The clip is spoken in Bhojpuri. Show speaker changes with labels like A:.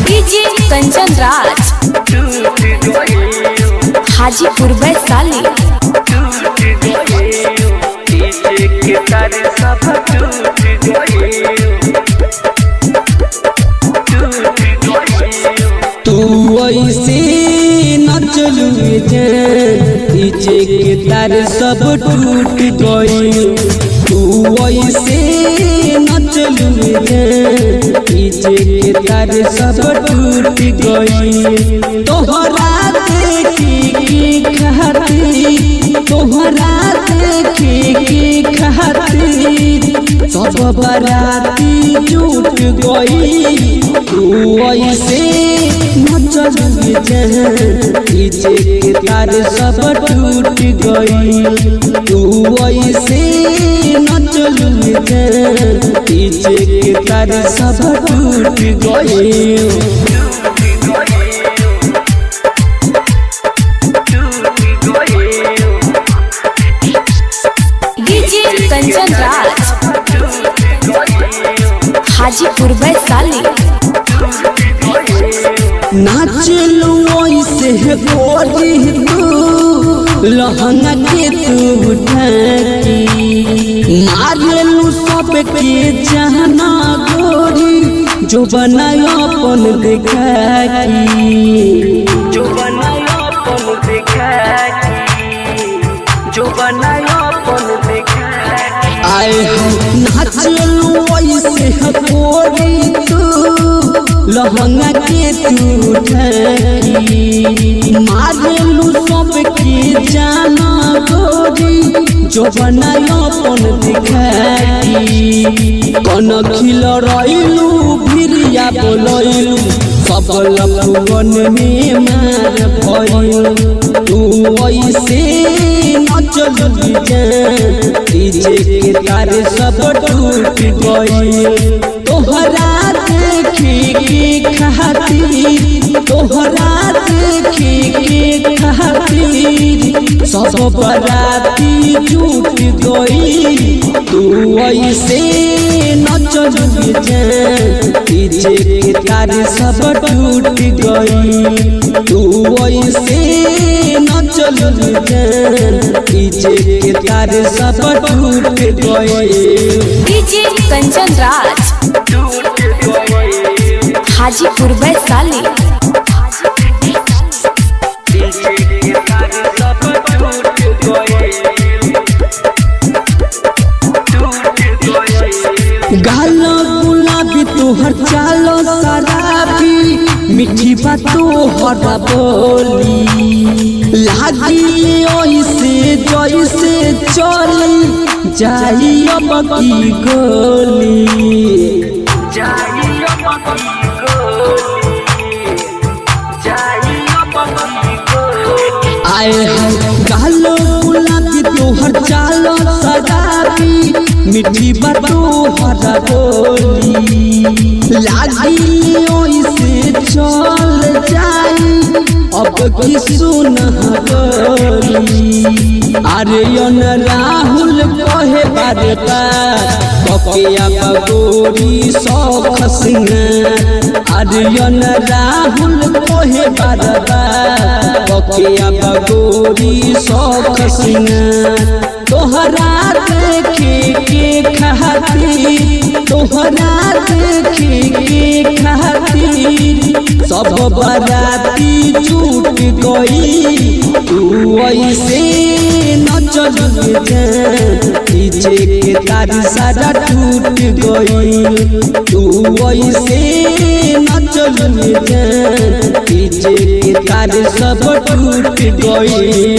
A: डीजे कंचन राज हाजीपुर वैशाली।
B: तू ऐसे न चलू डीजे के तार सब टूट गई। तू ऐसे न चलू डीजे के तार सब टूट गई। तोहरा देखी की खातिर, तोहरा देखी की खातिर सब बराती जुट गई। तू ऐसे न चलू डीजे के तार सब टूट गई। तू ऐसे न चलू डीजे के तार सब टूट गई।
A: डीजे कंचन राज हाजीपुर वैशाली।
B: नाचलू ऐसे गोरी तू लहंगा के तू ढकी, मारलू सब के जहना गोरी जो बनाया अपन देखाकी, जो बनाया अपन देखाकी, जो बनाया अपन देखाकी। आए नाचलू ऐसे गोरी तू लहंगा के तू ढकी, मारलू सब के जाना गोरी जो बनाया अपन दिखाई। कन खिल रही भिरिया बोलू सब लपुअन में मार भइल। तू ऐसे न चलू डीजे के तार सब टूट गई। तोहरा देखी की खातिर, तोहरा देखी की खातिर सब बराती जुट गई। तू ऐसे न चलू डीजे के तार सब टूट गई। तू ऐसे न चलू डीजे के तार सब टूट गई।
A: डीजे कंचन राज हाजीपुर वैशाली।
B: गालो गुलाबी तोहर चालो शराबी, मीठी बात तोहर बोली लागी ऐसे जैसे चली जाई अब की गोली, जाई अब की गोली, जाई अब की गोली। आए गालो गुलाबी तोहर चालो शराबी, मीठी बात तोहर बोली लागी ऐसे चल जाई अब की सुन गोली। आर्यन राहुल कहे बार बार ककिया बगोरी सौख सिंगार। आर्यन राहुल कहे बार बार ककिया बगोरी सौख सिंगार। तोहरा देखी के खातिर, तोहरा देखी के खातिर सब बराती जुट गई। तू ऐसे न चलू डीजे के तार सारा टूट गई। तू ऐसे न चलू डीजे के तार सब टूट गई।